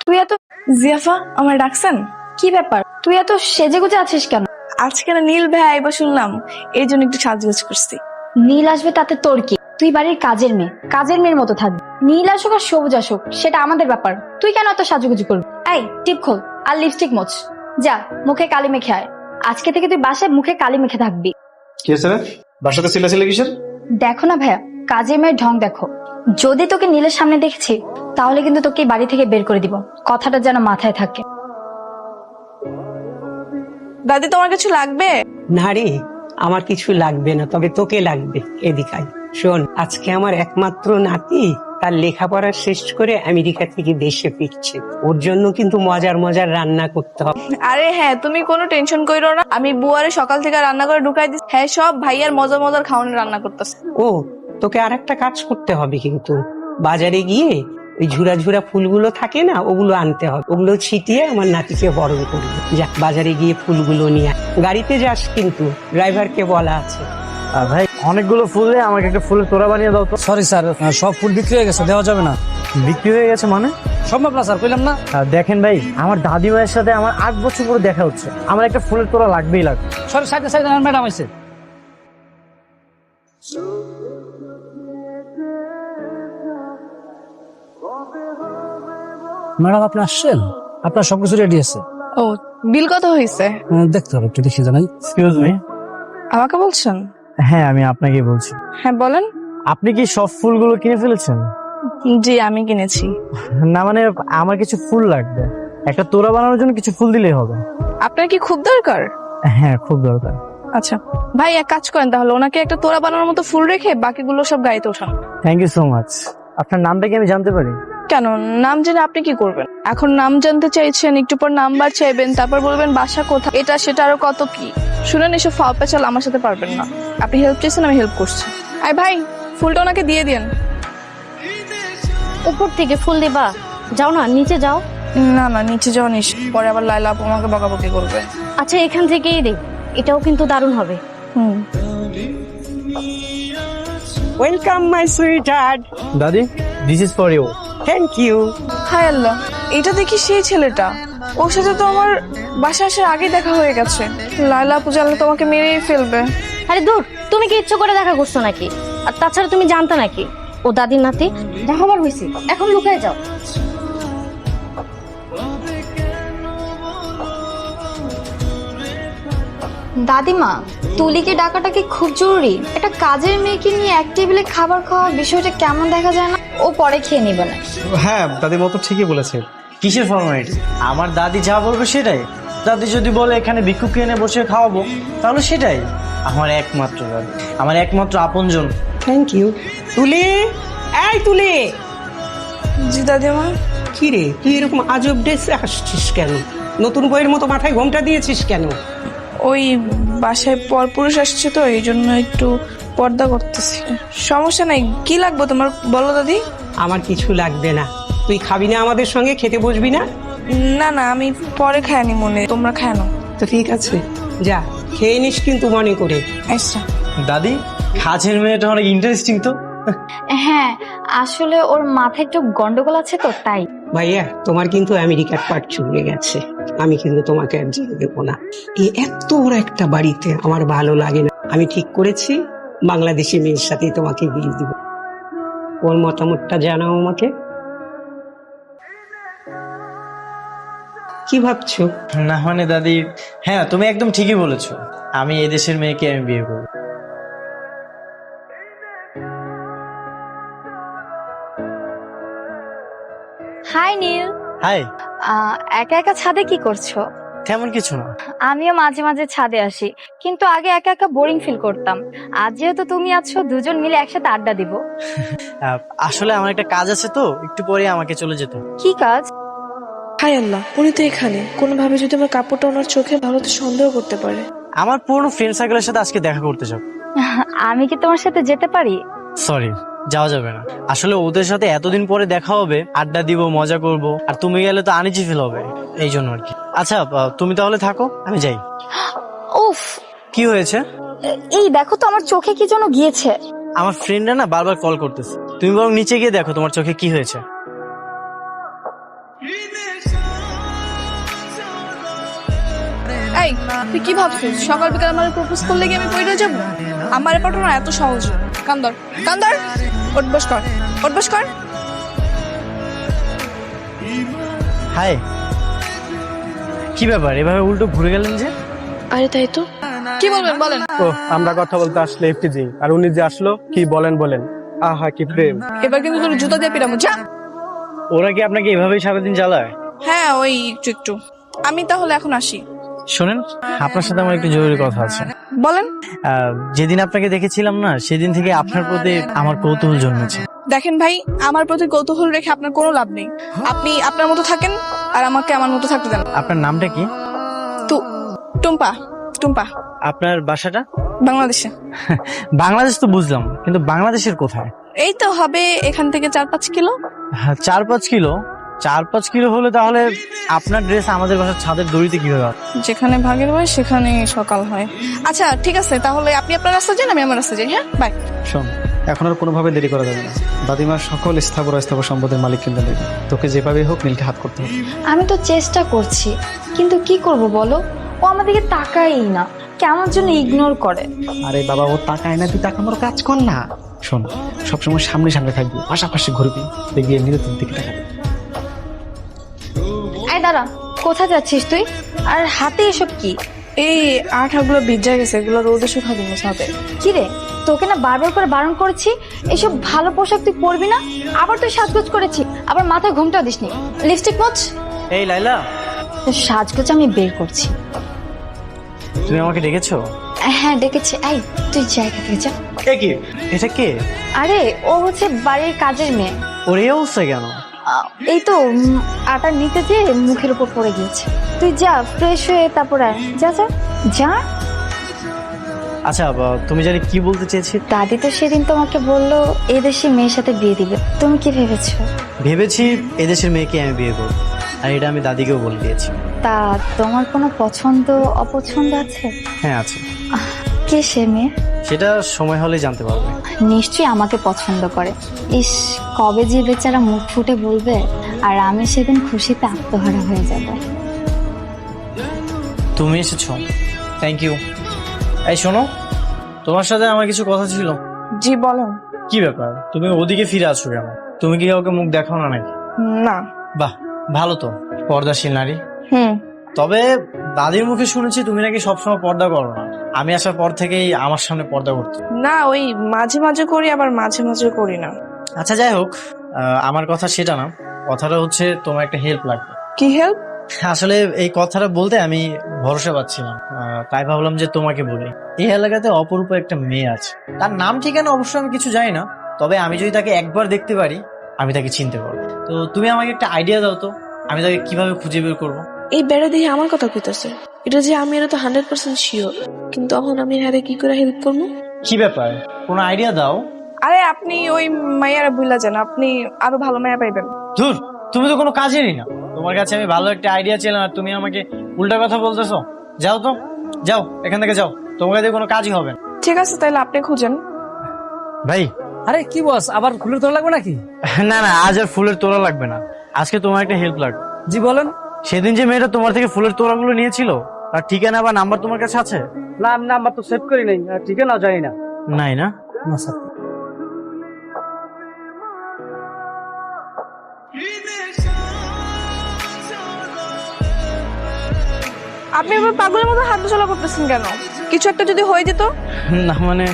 তুই এত জিয়াফা আমার ডাকছেন? কি ব্যাপার? তুই এত সেজেগুজে আছিস কেন? আজকে না নীল ভাই আইবা শুনলাম, এই জন্য একটু সাজগোজ করছি। নীল আসবে তাতে তোর কি? তুই বাড়ির কাজের মেয়ে, কাজের মেয়ের মতো থাকবি। নীল আসুক আর সবুজ আসুক সেটা আমাদের ব্যাপার, তুই কেন এত সাজুগুজু করবি? এই টিপ খোল আর লিপস্টিক মোছ, যা মুখে কালি মেখে আয়। আজকে থেকে তুই বাসায় মুখে কালি মেখে থাকবি। কি হয়েছে রে? বাসাতে ছিলে কিসের? দেখো না ভাইয়া, কাজের মেয়ের ঢং দেখো। যদি তোকে নীলের সামনে দেখছি তাহলে কিন্তু তোকে বাড়ি থেকে বের করে দিব, কথাটা যেন মাথায় থাকে। দাদি তোমার কিছু লাগবে? না রে, আমার কিছু লাগবে না, তবে তোকে লাগবে। এদিকাই শোন, আজকে আমার একমাত্র নাতি তার লেখাপড়া শেষ করে আমেরিকা থেকে দেশে ফিরছে। ওর জন্য কিন্তু মজার মজার রান্না করতে হবে। আরে হ্যাঁ, তুমি কোনো টেনশন কইরো না, আমি বুয়ারে সকাল থেকে রান্না করে ঢুকাই দিচ্ছি। হ্যাঁ, সব ভাইয়ার মজার মজার খাওয়ানোর রান্না করতেছে। ও, তোকে আর একটা কাজ করতে হবে কিন্তু, বাজারে গিয়ে ওই ঝুরা ঝুরা ফুলগুলো থাকে না, ওগুলো আনতে হবে। ওগুলো ছিটিয়ে আমার নাতিকে বরণ করবি। যা বাজারে গিয়ে ফুলগুলো নিয়ে আয়। গাড়িতে যাস কিন্তু, ড্রাইভারকে বলা আছে। ভাই অনেকগুলো ফুল দিয়ে আমাকে একটা ফুলের তোড়া বানিয়ে দাও তো। সরি স্যার, সব ফুল বিক্রি হয়ে গেছে, দেওয়া যাবে না। বিক্রি হয়ে গেছে মানে? সম্ভব না স্যার, কইলাম না। দেখেন ভাই, আমার দাদিমায়ের সাথে আমার 8 বছর পরে দেখা হচ্ছে, আমার একটা ফুলের তোড়া লাগবেই লাগবে। সরি, সাইডে সাইডে ম্যাডাম আছে। ম্যাডাম আপনি আসছেন? আপনার সবকিছু রেডি আছে। ও, বিল কত হয়েছে? দেখতে হবে, একটু দেখে জানাই। Excuse me. আমাকে বলছেন? হ্যাঁ, আমি আপনাকেই বলছি। হ্যাঁ বলেন। আপনি কি সব ফুলগুলো কিনে ফেলেছেন? জি আমি কিনেছি। না মানে, আমার কিছু ফুল লাগবে, একটা তোড়া বানানোর জন্য কিছু ফুল দিলেই হবে। আপনার কি খুব দরকার? হ্যাঁ, খুব দরকার। আচ্ছা ভাই, এক কাজ করেন তাহলে, ওনাকে একটা তোড়া বানানোর মতো ফুল রেখে বাকিগুলো সব গাড়িতে ওঠান। Thank you so much. আপনার নামটা কি আমি জানতে পারি? কেন, নাম জেনে আপনি কি করবেন? এখন নাম জানতে চাইছেন, একটু পর নাম্বার চাইবেন, তারপর বলবেন বাসা কোথায়, এটা সেটা আরো কত কি। শুনেন, এসব ফাও পেঁচাল আমার সাথে পারবেন না। আপনি হেল্প চাইছেন, আমি হেল্প করছি। আয় ভাই, ফুলটা ওনাকে দিয়ে দিন। উপর থেকে ফুল দিবা? যাও না, নিচে যাও। না না, নিচে যাওয়া নিস, পরে আবার লাইলা আপু আমাকে বকাবকি করবে। আচ্ছা এখান থেকেই দে, এটাও কিন্তু দারুণ হবে। Welcome my sweetheart. দাদি, this is for you. Thank you. হায় আল্লাহ, এটা দেখি সেই ছেলেটা। ওর সাথে তো আমার বাসা আসার আগে দেখা হয়ে গেছে। লাইলা আপু জানলে তোমাকে মেরেই ফেলবে। আরে দূর, তুমি কি ইচ্ছে করে দেখা করছো নাকি? আর তাছাড়া তুমি জানতে নাকি ও দাদির নাতি? দেখা আমার হয়েছে, এখন লুকায় যাও। দাদিমা, তুলিকে ডাকাটা কি খুব জরুরি? একটা কাজের মেয়েকে নিয়ে এক টেবিলে খাবার খাওয়া বিষয়টা কেমন দেখা যায় না? ও পরে খেয়ে নিবে না। হ্যাঁ, দাদি মতো ঠিকই বলেছে। কিসের ফরমালিটি? আমার দাদি যা বলবে সেটাই। দাদি যদি বলে এখানে ভিক্ষুককে এনে বসে খাওয়াবো, তাহলে সেটাই। আমার একমাত্র দাদি, আমার একমাত্র আপনজন। Thank you. তুলি, এই তুলি। জি দাদিমা। কি রে, তুই এরকম আজব ড্রেসে আসছিস কেন? নতুন বইয়ের মতো মাথায় ঘোমটা দিয়েছিস কেন? ওই বাসায় পরপুরুষ আসছে তো, এই জন্য একটু পর্দা করতেছি। সমস্যা নাই, কি লাগবে তোমার বলো দাদি। আমার কিছু লাগবে না। তুই খাবি না আমাদের সঙ্গে? খেতে বসবি না? না না, আমি পরে খায়নি, মনে তোমরা খায় না। তো ঠিক আছে, যা খেয়ে নিস কিন্তু মনে করে। আচ্ছা। দাদি, কাজের মেয়েটা অনেক ইন্টারেস্টিং তো। হ্যাঁ, আসলে ওর মাথায় একটু গন্ডগোল আছে তো, তাই। ভাইয়া, তোমার কিন্তু আমেরিকার পাট চুকে গেছে। আমি কিন্তু তোমাকে আর যেতে দেবো না। এই এত বড় একটা বাড়িতে আমার ভালো লাগে না। আমি ঠিক করেছি, বাংলাদেশি মেয়ের সাথেই তোমাকে বিয়ে দিব। ওর মতামতটা জানাও আমাকে। কি ভাবছো? না মানে দাদি, হ্যাঁ তুমি একদম ঠিকই বলেছো, আমি এই দেশের মেয়েকে আমি বিয়ে করব। হাই নীল। হাই। একা একা ছাদে কি করছো? তেমন কিছু না। আমিও মাঝে মাঝে ছাদে আসি, কিন্তু আগে একা একা বোরিং ফিল করতাম। আজ যেহেতু তুমি আছো, দুজন মিলে একসাথে আড্ডা দিব। আসলে আমার একটা কাজ আছে তো, একটু পরে আমাকে চলে যেতে হবে। কি কাজ? হায় আল্লাহ, উনি তো এখানে। কোনোভাবে যদি আমার কাপড়টা ওনার চোখে ভালো তো সন্দেহ করতে পারে। আমার পুরনো ফ্রেন্ড সার্কেলের সাথে আজকে দেখা করতে যাব। আমি কি তোমার সাথে যেতে পারি? সরি, যাওয়া যাবে না। আসলে ওদের সাথে এতদিন পরে দেখা হবে, আড্ডা দিব, মজা করব, আর তুমি গেলে তো আনিজি ফিল হবে, এই জন্য আর কি। আচ্ছা তুমি তাহলে থাকো, আমি যাই। উফ, কি হয়েছে? এই দেখো তো, আমার চোখে কি যেন গিয়েছে। আমার ফ্রেন্ডরা না বারবার কল করতেছে, তুমি বরং নিচে গিয়ে দেখো তোমার চোখে কি হয়েছে। এই তুই কি ভাবছিস সকাল বিকাল আমার প্রপোজ করলে কি আমি পড়ে যাব? আমার পাঠানো না এত সহজ না। কান্দর কান্দর, উঠবস কর, উঠবস কর। হাই, কি ব্যাপার এভাবে উল্টো ঘুরে গেলেন যে? আরে তাই তো। কি বলবেন বলেন। ও আমরা কথা বলতে আসলে এফটিজি আর উনি যে আসলো কি বলেন আহা কি প্রেম। এবার কিন্তু তোর জুতা দিয়ে পিরামো, যা। ওরা কি আপনাকে এভাবেই সারাদিন জ্বালায়? হ্যাঁ ওই একটু একটু। আমি তাহলে এখন আসি। শোনেন, আপনার সাথে আমার একটু জরুরি কথা আছে। বলেন। যেদিন আপনাকে দেখেছিলাম না, সেদিন থেকে আপনার প্রতি আমার কৌতূহল জন্মেছে। দেখেন ভাই, আমার প্রতি কৌতূহল রেখে আপনার কোনো লাভ নেই। আপনি আপনার মতো থাকেন আর আমাকে আমার মতো থাকতে দেন। আপনার নামটা কি? টুম্পা। টুম্পা। আপনার বাসাটা? বাংলাদেশে। বাংলাদেশ তো বুঝলাম, কিন্তু বাংলাদেশের কোথায়? এই তো হবে এখান থেকে 4-5 কিলো। 4-5 কিলো? 4-5 কিলো হলে তাহলে আপনার ড্রেস আমাদের বাসার ছাদের দড়িতে কিভাবে আসবে? যেখানে ভাগের হয় সেখানে সকাল হয়। আচ্ছা ঠিক আছে, তাহলে আপনি আপনার রাস্তা যান, আমি আমার রাস্তা যাই। হ্যাঁ বাই। শোন, এখন আর কোনোভাবে দেরি করা যাবে না। দাদিমার সকল স্থাবর অস্থাবর সম্পদের মালিক কিন্তু নেবে। তোকে যেভাবে হোক নীলকে হাত করতে হবে। আমি তো চেষ্টা করছি, কিন্তু কি করব বলো? ও আমাদেরকে তাকাই না, কেমন জন্য ইগনোর করে। আরে বাবা, ও তাকায় না, তুই তাকানোর কাজ কর না। শোন, সবসময় সামনে সামনে থাকবি, পাশাপাশি ঘুরবি, দেখবি এমনিতে তোর দিকে তাকাবে। এই দাঁড়া, কোথায় যাচ্ছিস তুই? আর হাতে এসব কি? এই আঠাগুলো ভিজা গেছে, এগুলো রোদে শুকা দিব সাথে। কি রে, তোকে না বারবার করে বারণ করেছি এসব ভালো পোশাক তুই পরবি না। আবার তুই সাজগোজ করেছি, আবার মাথায় ঘুমটা দিসনি। লিপস্টিক মোচ। এই লাইলা, তোর সাজগোজ আমি বের করছি। তুমি আমাকে ডেকেছো? হ্যাঁ ডেকেছি। এই তুই জায়গা থেকে যা। কি এটা কে? আরে ও হচ্ছে বাড়ির কাজের মেয়ে। ওর এই অবস্থা কেন? এই তো আটা নিতে যেয়ে মুখের উপর পড়ে গিয়েছে। তুই যা, ফ্রেশ হয়ে তারপর আয়। যা যা যা। আচ্ছা, তুমি জানি কি বলতে চেয়েছি? দাদি তো সেদিন তোমাকে বললো এদেশি মেয়ের সাথে বিয়ে দিবে, তুমি কি ভেবেছো? ভেবেছি এদেশের মেয়েকে আমি বিয়ে করবো, আর এটা আমি দাদিকেও বলে দিয়েছি। তা তোমার কোনো পছন্দ অপছন্দ আছে? হ্যাঁ আছে। কে সে মেয়ে? সেটা সময় হলে জানতে পারবে। নিশ্চয়ই আমাকে পছন্দ করে। ইস, কবে যে বেচারা মুখ ফুটে বলবে, আর আমি সেদিন খুশিতে আত্মহারা হয়ে যাব। তুমি এসেছো, থ্যাংক ইউ। এই শোনো, তোমার সাথে আমার কিছু কথা ছিল। জি বলেন। কি ব্যাপার, তুমি ওদিকে ফিরে আসো কেন? তুমি কি কাউকে মুখ দেখাও না নাকি? না। বাহ, ভালো তো, পর্দাশীল নারী। হুম। তবে দাদির মুখে শুনেছি তুমি নাকি সবসময় পর্দা করো না। আমি আসার পর থেকেই আমার সামনে পর্দা করতে। না, ওই মাঝে মাঝে করি, আবার মাঝে মাঝে করি না। আচ্ছা যাই হোক, আমার কথা সেটা না। কথাটা হচ্ছে তোমার একটা হেল্প লাগবে। কি হেল্প? আসলে এই কথাটা বলতে আমি ভরসা পাচ্ছিলাম, তাই ভাবলাম যে তোমাকে বলি। এই এলাকাতে অপরূপ একটা মেয়ে আছে, তার নাম ঠিকানা অবশ্য আমি কিছু জানি না, তবে আমি যদি তাকে একবার দেখতে পারি আমি তাকে চিনতে পারবো। তো তুমি আমাকে একটা আইডিয়া দাও তো, আমি তাকে কিভাবে খুঁজে বের করবো? এই বেড়া দিয়ে আমার কথা কইতাছে, এটা যে আমি এটা তো 100% শিওর, কিন্তু তখন আমি হারে কি করে হেল্প করবো? কি ব্যাপার, কোনো আইডিয়া দাও। আরে আপনি ওই মাইয়ারা বুইলা যান, আপনি আরো ভালো মায়া পাইবেন। ধুর, তুমি তো কোনো কাজেরই না। তোমার কাছে আমি ভালো একটা আইডিয়া ছিলাম আর তুমি আমাকে উল্টা কথা বলতেছো। যাও তো, যাও এখান থেকে যাও, তোমার কাছে কোনো কাজই হবে না। ঠিক আছে, তাহলে আপনি খুঁজেন। ভাই, আরে কি বস, আবার ফুলের তোলা লাগবে নাকি? না না, আজ আর ফুলের তোড়া লাগবে না, আজকে তোমার একটা হেল্প লাগবে। জি বলেন। সেদিন যে মেয়েটা তোমার থেকে ফুলের তোড়াগুলো নিয়েছিল, তার ঠিকানা বা নাম্বার তোমার কাছে আছে? না, আমি নাম্বার তো সেভ করি নাই, ঠিকানা জানি না। নাই না? না স্যার। আপনি এবার পাগলের মতো হাঁটাচলা করতেছেন কেন? কিছু একটা যদি হয়ে যেত? না মানে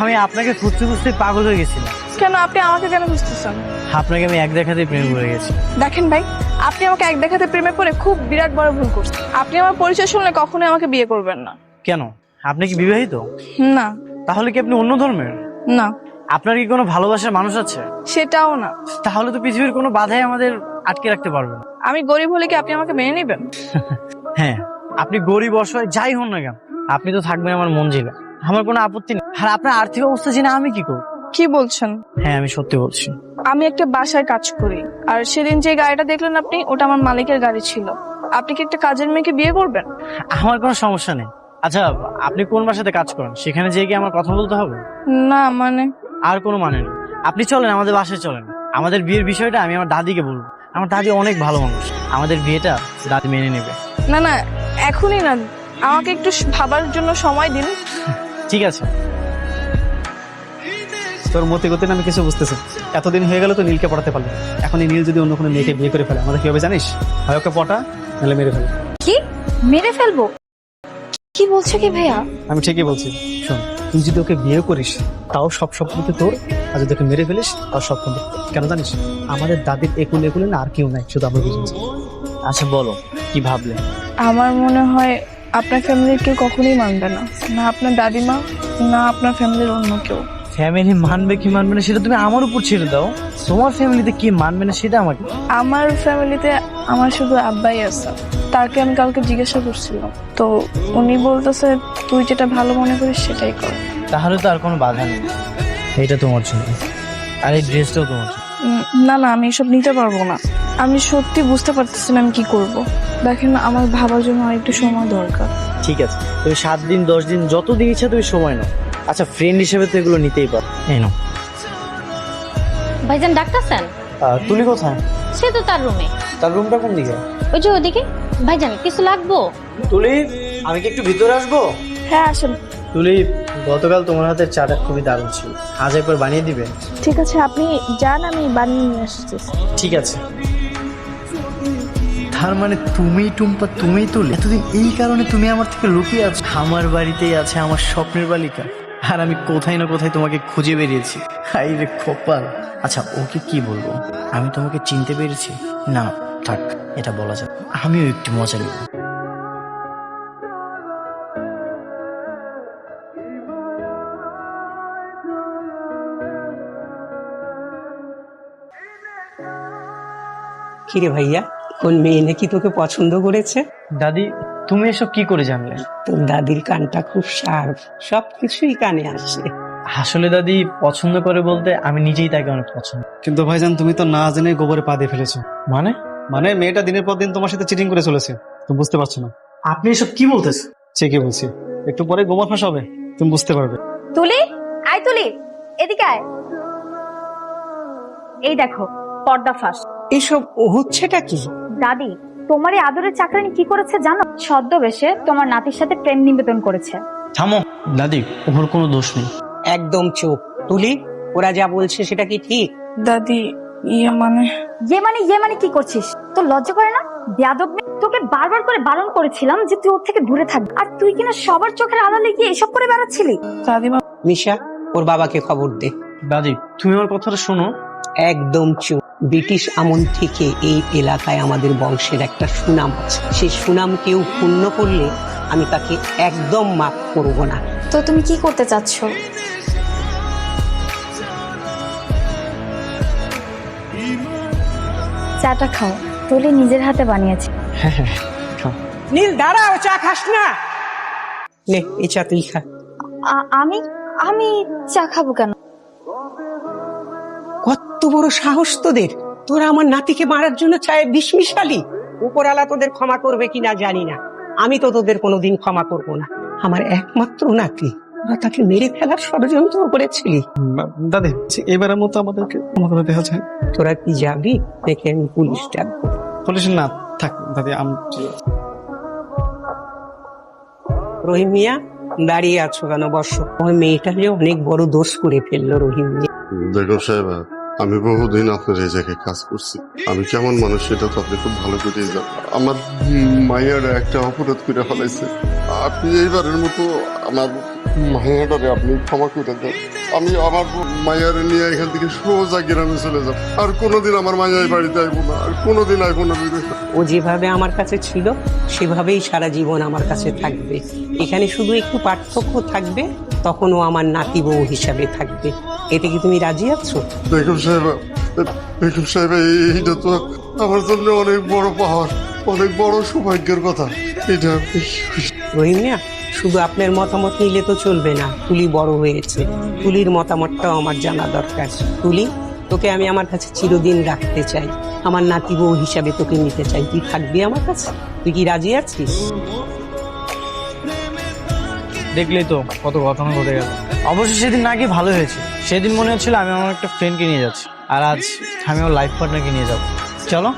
আমি আপনাকে খুঁজতে খুঁজতে পাগল হয়ে গেছিলাম। কেন আপনি আমাকে কেন খুঁজতেছেন? আপনাকে আমি এক দেখাতেই প্রেম করে গেছি। দেখেন ভাই, আপনি আমাকে এক দেখাতে প্রেমে পড়ে খুব বিরাট বড় ভুল করছেন। আপনি আমার পরিচয় শুনলে কখনোই আমাকে বিয়ে করবেন না। কেন, আপনি কি বিবাহিত? না। তাহলে কি আপনি অন্য ধর্মের? না। আপনার কি কোনো ভালোবাসার মানুষ আছে? সেটাও না। তাহলে তো পৃথিবীর কোনো বাধাই আমাদের আটকে রাখতে পারবে না। আমি গরিব হলে কি আপনি আমাকে মেনে নেবেন? হ্যাঁ, আপনি গরিব অসহায় যাই হন না কেন, আপনি তো থাকবেন আমার মঞ্জিলে। আমার কোনো আপত্তি নেই। আর আপনার আর্থিক অবস্থা জেনে আমি কি করব? কি বলছেন? হ্যাঁ, আমি সত্যি বলছি। আমি একটা বাসায় কাজ করি, আর সেদিন যে গাড়িটা দেখলেন আপনি, ওটা আমার মালিকের গাড়ি ছিল। আপনি কি একটা কাজের মেয়েকে বিয়ে করবেন? আমার কোনো সমস্যা নেই। আচ্ছা, আপনি কোন বাসাতে কাজ করেন? সেখানে যেয়ে কি আমার কথা বলতে হবে? না মানে? আর কোনো মানে নেই। আপনি চলেন, আমাদের বাসায় চলেন। আমাদের বিয়ের বিষয়টা আমি আমার দাদিকে বলবো। আমার দাদি অনেক ভালো মানুষ, আমাদের বিয়েটা দাদি মেনে নেবে। না না, এখনই না, আমাকে একটু ভাবার জন্য সময় দিন। ঠিক আছে। তোর মতে গতি আমি কিছু বুঝতেছি। এতদিন হয়ে গেল তো নীলকে পড়াতে পারলো, এখন এই নীল যদি অন্য কোনো মেয়েকে বিয়ে করে ফেলে আমাদের কি হবে জানিস? হয় ওকে পটা, নাহলে মেরে ফেলে। কি মেরে ফেলবো? কি বলছো কি ভাইয়া? আমি ঠিকই বলছি। শোন, তুই যদি ওকে বিয়ে করিস তাও সব সম্পত্তি তোর, আর যদি ওকে মেরে ফেলিস তাও সব সম্পত্তি তোর। কেন জানিস? আমাদের দাদির একুলে একুলে না আর কেউ নাই, শুধু আমরা বুঝেছি। আচ্ছা বলো কি ভাবলে? আমার মনে হয় আপনার ফ্যামিলির কেউ কখনোই মানবে না, না আপনার দাদিমা, না আপনার ফ্যামিলির অন্য কেউ। ফ্যামিলি মানবে কি মানবে না সেটা তুমি আমার উপর ছেড়ে দাও। তোমার ফ্যামিলিতে কি মানবে না সেটা আমাকে। আমার ফ্যামিলিতে আমার শুধু আব্বাই আছে। তাকে আমি কালকে জিজ্ঞাসা করছিলাম, তো উনি বলতেছে তুই যেটা ভালো মনে করিস সেটাই কর। তাহলে তো আর কোনো বাধা নেই। এটা তোমার জন্য, আর এই ড্রেসটাও তোমার জন্য। না না, আমি এসব নিতে পারবো না। আমি সত্যি বুঝতে পারতেছি না আমি কি করব। দেখেন আমার ভাবার জন্য আরেকটু সময় দরকার। ঠিক আছে, তুমি 7 দিন 10 দিন যতদিন ইচ্ছা তুমি সময় নাও। আচ্ছা ফ্রেন্ড হিসেবে তো এগুলো নিতেই পারো। এই নাও। ভাইজান ডাকতেছেন? তুলি কোথায়? সে তো তার রুমে। তার রুমটা কোন দিকে? ওই যে ওদিকে। ভাইজান কিছু লাগবো? তুলি, আমি কি একটু ভিতরে আসবো? হ্যাঁ আসেন। তুলি, গতকাল তোমার হাতের চাটা খুবই দারুণ ছিল, আজ একবার বানিয়ে দিবে? ঠিক আছে আপনি যান, আমি বানিয়ে নিয়ে আসছি। ঠিক আছে। তার মানে তুমি টুম্পা, তুমি তুলি, এতদিন এই কারণে তুমি আমার থেকে লুকিয়ে আছো। আমার বাড়িতেই আছে আমার স্বপ্নের বালিকা, আর আমি কোথায় না কোথায় তোমাকে খুঁজে বেরিয়েছি। হাই রে কপাল। আচ্ছা ওকে কি বলবো? আমি তোমাকে চিনতে পেরেছি? না থাক, এটা বলা যায়। আমিও একটু মজা নেব। কিরে ভাইয়া, কোন মেয়ে নাকি তোকে পছন্দ করেছে? দাদি, তুমি এসব কি করে জানলে? তোর দাদির কানটা খুব শার্প, সবকিছুই কানে আসে। আসলে দাদি পছন্দ করে বলতে আমি নিজেই তাকে অনেক পছন্দ। কিন্তু ভাইজান তুমি তো না জেনে গোবরে পা দিয়ে ফেলেছো। মানে? মানে মেয়েটা দিনের পর দিন তোমার সাথে চিটিং করে চলেছে, তুমি বুঝতে পারছো না। আপনি এসব কি বলতেছেন? ঠিকই বলছি, একটু পরে গোবর ফাঁস হবে, তুমি বুঝতে পারবে। তুলি, আয় তুলি, এদিকে আয়। এই দেখো পর্দা ফাঁস। এসব হচ্ছেটা কি? দাদি তোমার এই আদরের চাকরানি কি করেছে জানো? ছদ্মবেশে তোমার নাতির সাথে প্রেম নিবেদন করেছে। থামো দাদি, ওর কোনো দোষ নেই। একদম চুপ। তুলি, ওরা যা বলছে সেটা কি ঠিক? দাদি ইয়ে মানে কি করছিস? তোর লজ্জা করে না? বেয়াদব মেয়ে, তোকে বারবার করে বারণ করেছিলাম যে তুই ওর থেকে দূরে থাকবি, আর তুই কিনা সবার চোখের আড়ালে গিয়ে এসব করে বেড়াচ্ছিলি। দাদিমা। মিশা, ওর বাবাকে খবর দে। দাদি তুমি আমার কথাটা শোনো। একদম চুপ। ব্রিটিশ আমল থেকে এই এলাকায় আমাদের বংশের একটা সুনাম আছে, সেই সুনাম কেউ পূর্ণ করলে আমি তাকে একদম মাফ করব না। তো তুমি কি করতে চাচ্ছ? চাটা খাও, তুলি নিজের হাতে বানিয়েছে। নীল দাঁড়াও, চা খাস না? নে এই চা তুই খা। আমি আমি চা খাবো কেন? কত বড় সাহস তোদের! তোরা আমার নাতিকে মারার জন্য চায়ে বিষ মিশালি। উপরালা তোদের ক্ষমা করবে কিনা জানি না, আমি তো তোদের কোনোদিন ক্ষমা করব না। আমার একমাত্র নাতি, ওরা তাকে মেরে ফেলার ষড়যন্ত্র করেছিলি। দাদি এবারের মতো আমাদেরকে ক্ষমা করে দেওয়া যায়। তোরা কি যাবি দেখে আমি পুলিশ ডাকবো? পুলিশ না থাক দাদি, রহিম মিয়া, দাঁড়িয়ে আছো কেন? বসো। ওই মেয়েটা যে অনেক বড় দোষ করে ফেললো রহিম মিয়া। দেখো সাহেব, আমি বহুদিন আপনার এই জায়গায় কাজ করছি। আমি কেমন মানুষ সেটা তো আপনি খুব ভালো করে জানেন। আমার মাইয়ার একটা অপরাধ করে ফেলাইছে। আপনি এইবারের মতো আমার মাইয়াটারে আপনি ক্ষমা করে দেন। আমি আমার মাইয়ারে নিয়ে এখান থেকে সোজা গ্রামে চলে যাব। আর কোনোদিন আমার মাইয়াই বাড়িতে আইবো না, আর কোনোদিন আইবো না। ও যেভাবে আমার কাছে ছিল সেভাবেই সারা জীবন আমার কাছে থাকবে। এখানে শুধু একটু পার্থক্য থাকবে, তখন ও আমার নাতি বউ হিসাবে থাকবে। এতে কি তুমি রাজি আছো? বেগম সাহেব, এইটা তো আমার জন্য অনেক বড় পাওয়ার, অনেক বড় সৌভাগ্যের কথা। এটা রহিম মিয়া, শুধু আপনার মতামত নিলে তো চলবে না। তুলি বড় হয়েছে, তুলির মতামতটাও আমার জানা দরকার। তুলি, তোকে আমি আমার কাছে চিরদিন রাখতে চাই, আমার নাতি বউ হিসাবে তোকে নিতে চাই। তুই থাকবি আমার কাছে? তুই কি রাজি আছিস? দেখলেই তো কত ঘটনা ঘটে গেল। অবশ্য সেদিন না গিয়ে ভালো হয়েছে। সেদিন মনে হচ্ছিল আমি আমার একটা ফ্রেন্ডকে নিয়ে যাচ্ছি, আর আজ আমি আমার লাইফ পার্টনারকে নিয়ে যাবো। চলো।